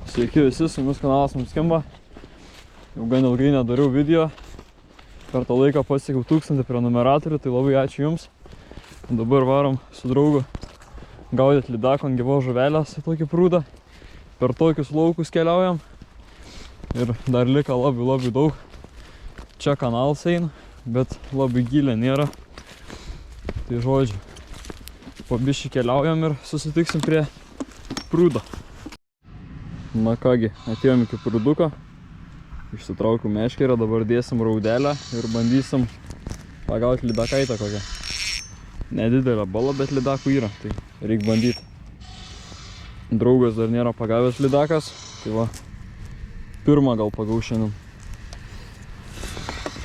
Sveiki visi, su jumis kanalas mums skamba. Jau gan ilgai nedariau video. Per tą laiką pasiekiau 1000 prenumeratorių, tai labai ačiū jums. Dabar varom su draugu gaudyti lydako ant gyvos žuvelės į tokį prūdą. Per tokius laukus keliaujam. Ir dar liko labai daug. Čia kanalas eina, bet labai gilė nėra. Tai žodžiu, po biškį keliaujam ir susitiksim prie prūdo. Na kągi, atėjom iki prūduko. Išsitraukiu meškerę, dabar dėsim raudelę ir bandysim pagauti lydakaitę kokią. Nedidelė bala, bet lydakų yra, tai reik bandyti. Draugas dar nėra pagavęs lydakas, tai va, pirmą gal pagau šiandien.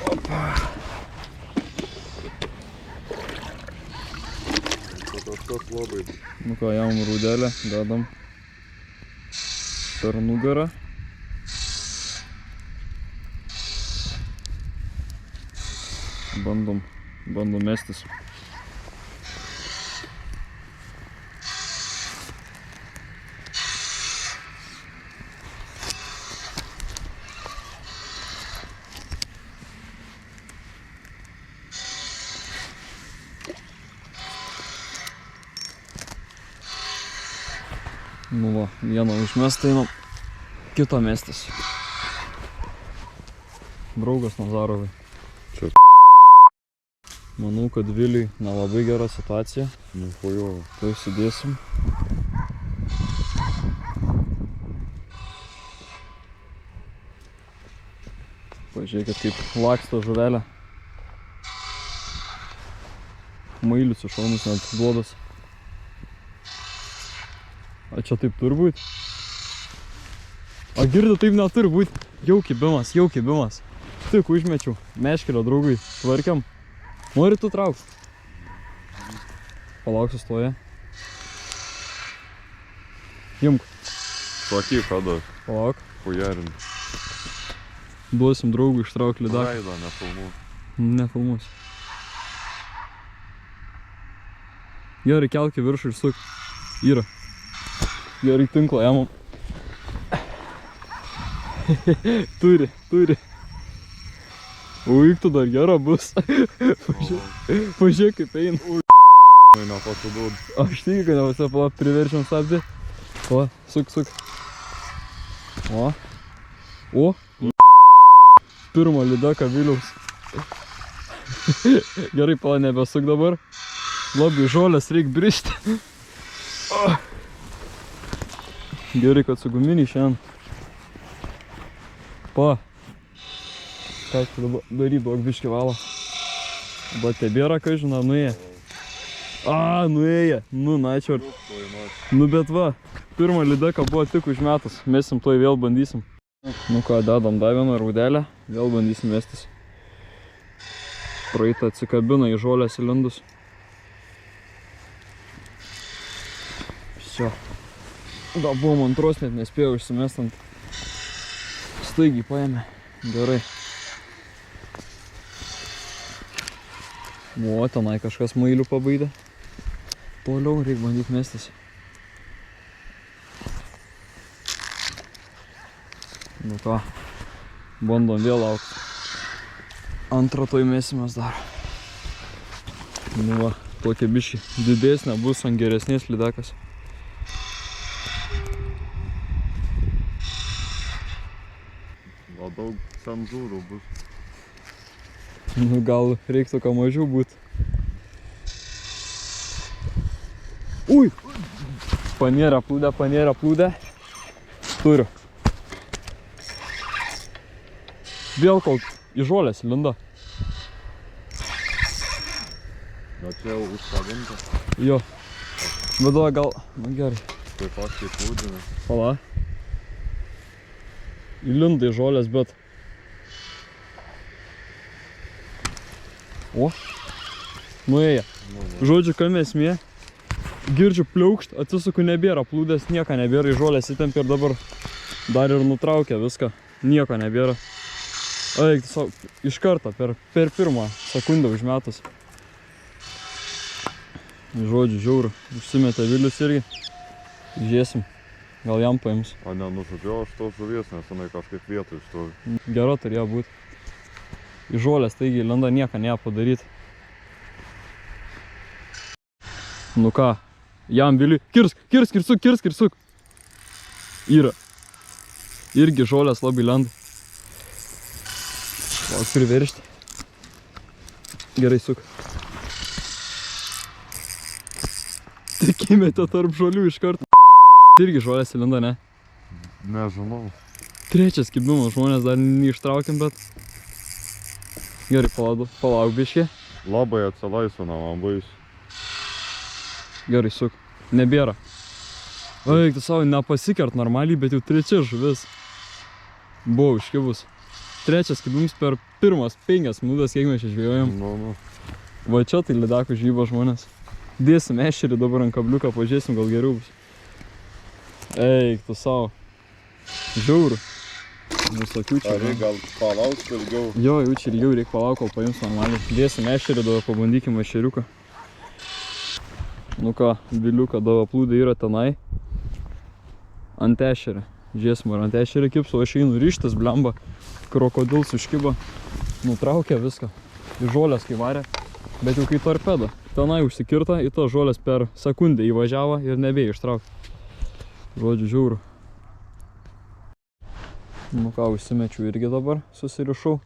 Opa. Nu ką, jam raudelę dedam per nugarą. Bandom mestis. Nu va, vieną užmestą einam, kito mestis. Draugas Nazarovai. Čia. Manau, kad Viliui nelabai gera situacija. Nu, po tai sudėsim. Pažiūrėkit, kaip laksto žuvelė. Mailius iš šonus net duodas. A čia taip turi būt? A girdi, taip neturi būt. Jau kibimas. Tik užmečiau. Meškerio draugui tvarkiam. Nori tu trauks? Palauk, sustoja. Imk. Sakyk, kada. Palauk. Pujarin. Duosim draugui ištrauk lydaką. Raidą nefilmuos. Nefilmuos. Gerai, kelk į viršų ir suk. Yra. Gerai, tinklą jamam. Turi. Uik, tu dar gera bus. Pažiūrėk, kaip eina. Nepasiduod. Aš tikiu, kad nepasiduod, palauk, priverčiam stabdį. O, suk. O. Pirmą lydaką Viliaus. Gerai, pala, nebesuk dabar. Labai žolės reik bristi. Gerai, kad su guminiai šiandien. Pa. Ką tu dabar daryt, duok biškį valą. Bet tebėra, kai žinau, nuėję. Nuėję. Nu, načio. Nu, bet va, pirmą lydaką buvo tik užmetas. Mesim toj vėl bandysim. Nu ką, dedam dar vieną raudelę. Vėl bandysim mestis. Praeitą atsikabina į žolės įlindus. Šio. Da, buvom antros, net nespėjau išsimestant. Staigiai paėmė. Gerai. O, tenai kažkas mailių pabaidė. Toliau reik bandyti mestis. Nu ką, bandom vėl laukti. Antrą toj mesimės dar. Nu va, tokia biškį didesnė bus ant geresnės lydakas. Daug cenzūrų bus. Nu gal reiktų ką mažiau būt. Ui! Panėrė plūdę. Turiu. Vėl kol į žolės linda. Gal čia jau užkabinta? Jo. Bet gal... Nu gerai. Taip pat kaip plūdinė. Pala. Įlinda į žolės, bet... O. Nuėję. Žodžiu, kam esmė. Girdžiu pliaukšt, atsisuku, nebėra plūdės, nieko nebėra, į žolės įtempė ir dabar dar ir nutraukė viską. Nieko nebėra. Eik, iš karto, per pirmą sekundę užmetus. Žodžiu, žiauru. Užsimetė Vilius irgi. Žiūrėsim. Gal jam paims. O nenužudžiau aš tos žuvies, nes jinai kažkaip vietoj stovi. Gera turėjo būti. Į žolės taigi lenda nieko nepadaryti. Nu ką, jam Viliui. Kirsuk. Yra. Irgi žolės labai lenda. Lauk priveršti. Gerai suk. Tik įmetė tarp žolių iš karto. Irgi žolės įlenda, ne? Nežinau. Trečias kibimas, žmonės dar neištraukėm, bet... Gerai, palauk biškį. Labai atsilaisvina man bais. Gerai, suk. Nebėra. Eik, tu savo nepasikert normaliai, bet jau trečia žuvis. Buvo užkibus. Trečias kibimas per pirmas 5 minutės, kiek mes čia žvėjojom. Nu. Va čia tai lydekų žvyba žmonės. Dėsim ešerį dabar ant kabliuką, pažiūrėsim, gal geriau bus. Eik, tu savo. Žiauru. Visokių čia. Ar gal palauks ilgiau? Jo, jau čia ilgiau reikia palauk, kol paims normaliai. Dėsim ešerį, dabar pabandykim ešeriuką. Nu ką, Viliuką dabar plūdė yra tenai. Ant ešerį. Žiūrėsim, ar ant ešerį kips, o aš einu ryštas, blemba. Krokodils užkiba. Nutraukė viską. Į žolės kai varė. Bet jau kai torpeda. Tenai užsikirta, į tą žolės per sekundę įvažiavo ir nebėjo ištraukti. Žodžiu, žiauru. Nu ką, užsimečiau irgi dabar, susirišau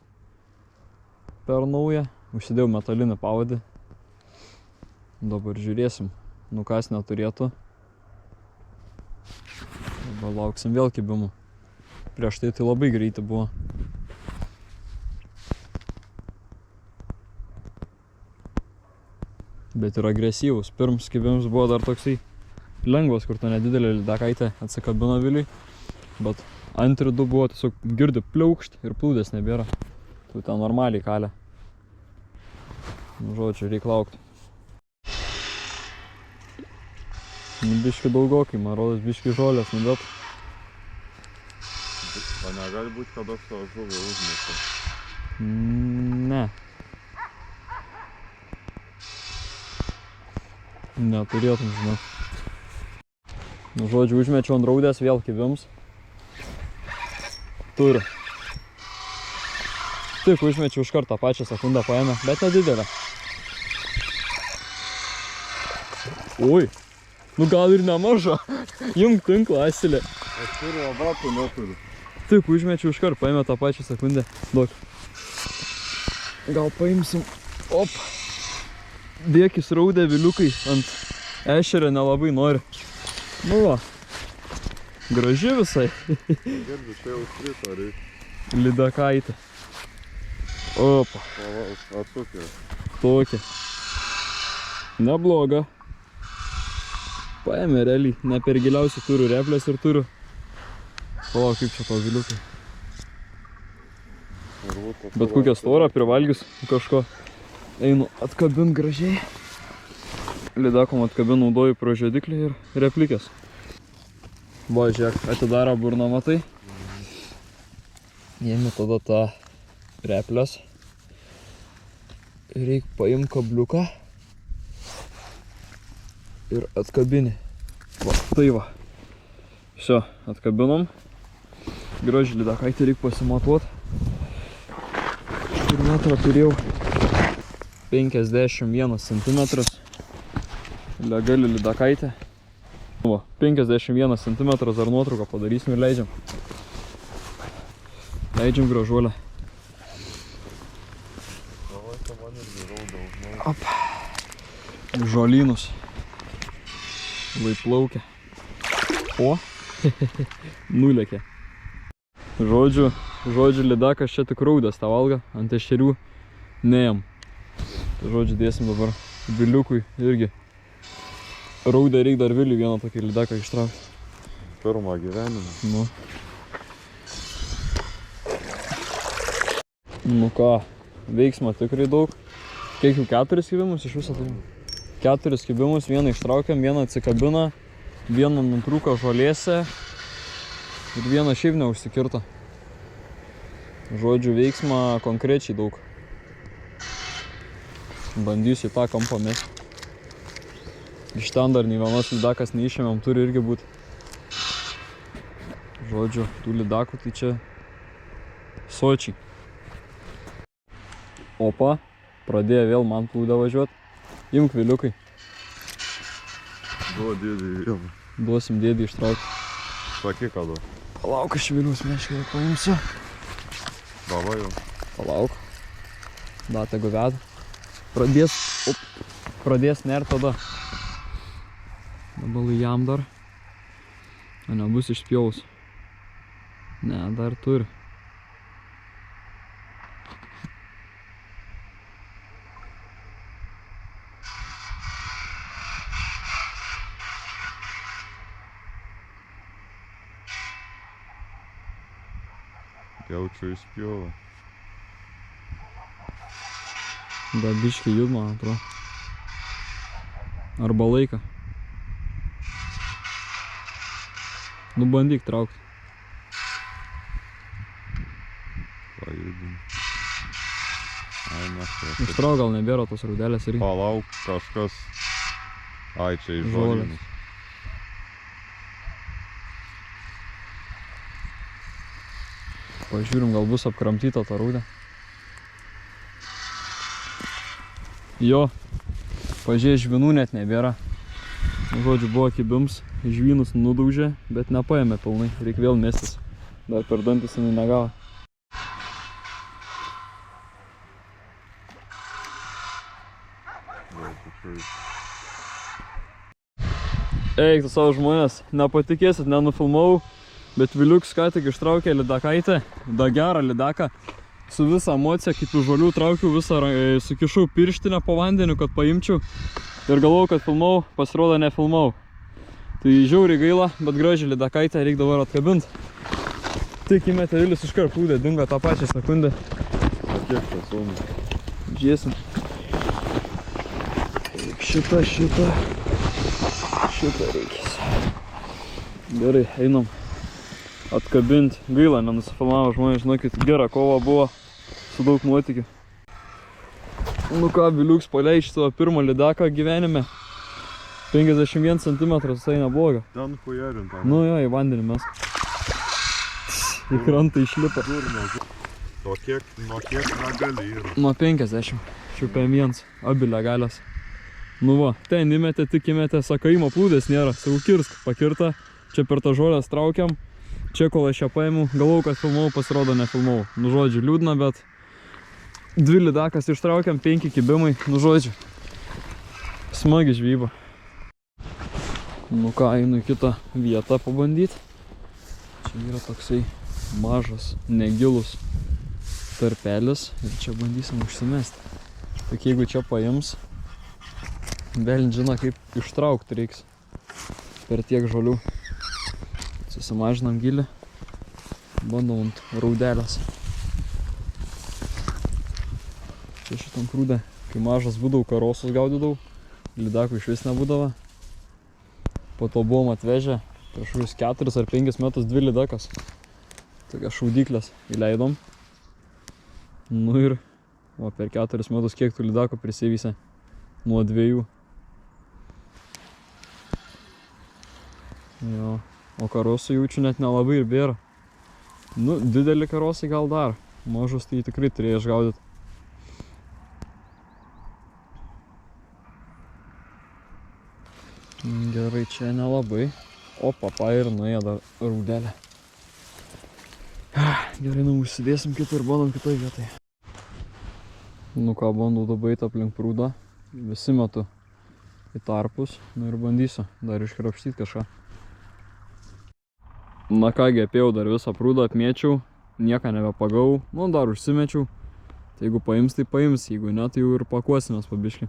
per naują. Užsidėjau metalinį pavadį. Dabar žiūrėsim, nu kas neturėtų. Dabar lauksim vėl kibimų. Prieš tai labai greitai buvo. Bet ir agresyvus. Pirms kibims buvo dar toksai lengvas, kur ta nedidelė lydekaitė atsikabino Viliui. Bet antri du buvo tiesiog girdi pliaukšt ir plūdės nebėra. Tu ten normaliai kalė. Nu, žodžiu, reik laukti. Nu, biški daugokai, man rodos, biški žolės, nu bet... O negali būti, kad aš tą žuvį užmečiau? Ne. Neturėtum, žinau. Nu, žodžiu, užmečiau ant raudės vėl kibims. Turiu. Tik užmečiau iš karto pačią sekundę paėmė, bet nedidelę. Oi, nu gal ir nemaža. Jum tinklą asilė. Aš turiu, o batų neturiu. Tik užmečiau iš karto paėmė tą pačią sekundę. Duok. Gal paimsim. Op. Dėkis raudę Viliukai ant ešerio nelabai nori. Nu va. Graži visai. Girdi, čia jau skrito, reikia. Lydekaitė. Opa. Palauk, atsukė. Tokia. Nebloga. Paėmė realiai. Ne per giliausiai turiu replės ir turiu. Palauk, kaip čia to Viliukai. Bet kokią storą privalgius kažko. Einu atkabint gražiai. Lydekom atkabint naudoju prožiediklį ir replikės. Va, žiūrėk, atidaro burną, matai. Ėmi tada tą replės. Reik paimti kabliuką. Ir atkabini. Va, tai va. Все, atkabinom. Gražiai lydekaitį reik pasimatuot. Ir metrą turėjau 51 cm. Legali lydekaitė. Va, 51 cm ar nuotrauką padarysim ir leidžiam. Leidžiam gražuolę. Op. Žolynus. Vai plaukia. O. Nulėkė. Žodžiu, lydekas čia tik raudės tą valgą. Ant ešerių neėm. Tai žodžiu, dėsim dabar Viliukui irgi. Raudę reik dar Viliui vieną tokį lydeką ištraukti. Pirmą gyvenimą. Nu. Nu ką, veiksmo tikrai daug. Kiek jau 4 kibimus iš viso turim? 4 kibimus, vieną ištraukiam, vieną atsikabina, vieną nutrūko žolėse ir vieną šiaip neužsikirto. Žodžiu, veiksmą konkrečiai daug. Bandysiu tą kampą mesti. Iš ten dar nei vienos lydekas neišėmėm, turi irgi būti. Žodžiu, tų lydakų tai čia sočiai. Opa, pradėjo vėl man plūdę važiuot. Imk viliukai. Duo dėdį vieną. Duosim dėdį ištraukti. Sakyk, ką duo. Palauk, aš viliaus meškerį paimsiu. Davai jau. Palauk. Da, tegu veda. Pradės nert tada. Dabar jam dar. O nebus išspjaus. Ne, dar turi. Jaučiu įspjovą. Da biškai jud, man atrodo. Arba laiką. Nu bandyk traukti. Pajudin. Ai, mes Ištrauk gal nebėra tos raudelės ir... Palauk, kažkas. Ai, čia iš Žolės. žolynus. Pažiūrim, gal bus apkramtyta ta rūdė. Jo, pažiūrėjau, žvinų net nebėra. Žodžiu, buvo kibims, žvynus nudaužė, bet nepaėmė pilnai. Reikia vėl mestis. Dar per dantis jinai negavo. Eik, tu savo žmonės, nepatikėsit, nenufilmavau, bet Viliuks ką tik ištraukė lydakaitę, da gerą lydaką. Su visą emociją, kaip iš žolių traukiau, sukišau pirštinę po vandeniu, kad paimčiau. Ir galvojau, kad filmau, pasirodo nefilmau. Tai žiauriai gaila, bet gražiai lydakaitę reikia dabar atkabinti. Tik įmetė Vilius iškart plūdė, dingo tą pačią sekundę. O kiek čia sumų? Žiūrėsim. Šitą reikės. Gerai, einam atkabinti. Gaila, nenusifilmavo žmonės, žinokit, gera kova buvo, su daug nuotykių. Nu ką, Viliuks paleidži savo pirmą lydaką gyvenime. 51 cm, tai nebloga. Ten hujerint. Nu jo, į vandenį mes. Į krantą išlipa. Nuo kiek negali yra? Nuo 50. Šiupėm viens, abi legalios. Nu va, ten įmetė, tik įmetė, sakaimo plūdės nėra. Sakau, kirsk, pakirta. Čia per tą žolės traukiam. Čia kol aš ją paėmiau, galvojau, kad filmavau, pasirodo nefilmavau. Nu žodžiu, liūdna, bet 2 lydakas ištraukiam, 5 kibimai. Nu žodžiu, smagi žvyba. Nu ką, einu į kitą vietą pabandyti. Čia yra toksai mažas, negilus tarpelis ir čia bandysim užsimesti. Tik jeigu čia paims, veln žino, kaip ištraukti reiks per tiek žolių. Susimažinam gilį, bandom ant raudelės. Čia šitam prūdė, kai mažas būdavau, karosus gaudydavau, lydakų iš vis nebūdavo. Po to buvom atvežę prieš 4 ar 5 metus 2 lydakas. Tokias šaudyklės įleidom. Nu ir va, per 4 metus kiek tų lydakų prisivysė? Nuo 2. Jo. O karosų jaučiu net nelabai ir bėra. Nu, didelį karosai gal dar. Mažus tai tikrai turėjai išgaudyti. Gerai, čia nelabai. O, papa ir nuėjo dar raudelę. Gerai, nu užsidėsim kitą ir bandom kitoj vietai. Nu ką, bandau dabar eiti aplink prūdą. Visi metu į tarpus. Nu ir bandysiu dar iškrapštyti kažką. Na kągi, apėjau dar visą prūdą, apmėčiau, nieką nebepagavau, nu dar užsimečiau. Tai jeigu paims, tai paims, jeigu ne, tai jau ir pakuosimės pabiškį.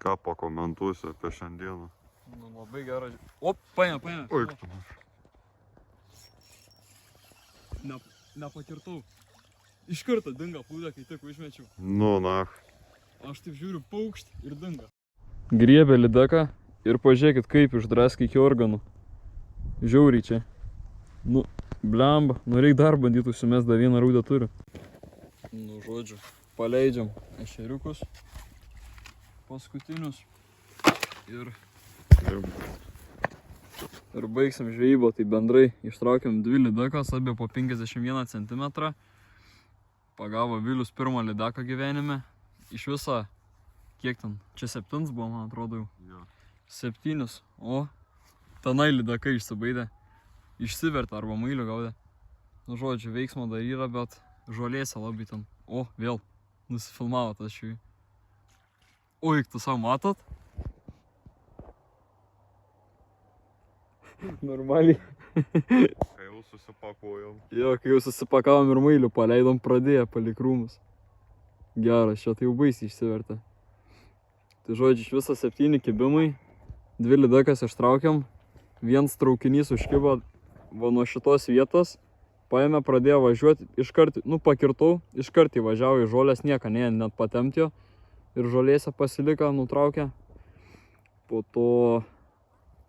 Ką pakomentuosi apie šiandieną? Nu labai gerai. O, paėmė. Oi, Nepakirtau. Iš karto dinga plūdė, kai tik užmečiau. nu, na. Aš taip žiūriu, paukšt ir dinga. Griebė lydaką. Ir pažiūrėkit, kaip išdraskė iki organų. Žiauriai čia. Nu, blemba. Nu, reik dar bandyti užsimest, dar vieną raudę turiu. Nu, žodžiu, paleidžiam ešeriukus. Paskutinius. Ir Ir baigsim žvejybą, tai bendrai ištraukiam 2 lydekas, abi po 51 cm. Pagavo Vilius pirmą lydeką gyvenime. Iš viso, kiek ten, čia 7 buvo, man atrodo jau. Jo. 7, o tenai lydekai išsibaidė. Išsivertė arba mailių gaudė. Nu žodžiu, veiksmo dar yra, bet žolėse labai ten. O, vėl nusifilmavo tas šį. O, juk tu savo matot? Normaliai. Kai jau susipakojom. Jo, kai jau susipakavom ir mailių paleidom, pradėję palik rūmus. Geras, čia tai jau baisiai išsivertė. Tai žodžiu, iš viso 7 kibimai, 2 lydekas ištraukiam, 1 traukinys užkibo va nuo šitos vietos, paėmė, pradėjo važiuoti, iškart, pakirtau, iškart įvažiavo į žolės, nieko net patempti jo ir žolėse pasilika, nutraukė. Po to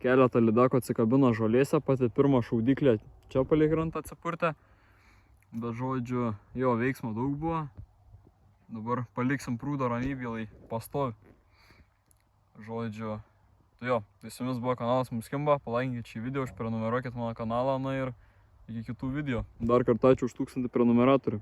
keletą lydekų atsikabino žolėse, pati pirmą šaudyklę čia palei krantą atsipurtė. Bet žodžiu, jo veiksmo daug buvo. Dabar paliksim prūdą ramybėlai pastovi. Žodžiu, tai jo, tai su jumis buvo kanalas Mums Kimba, palaikinkit šį video, užprenumeruokit mano kanalą, na ir iki kitų video. Dar kartą ačiū už 1000 prenumeratorių.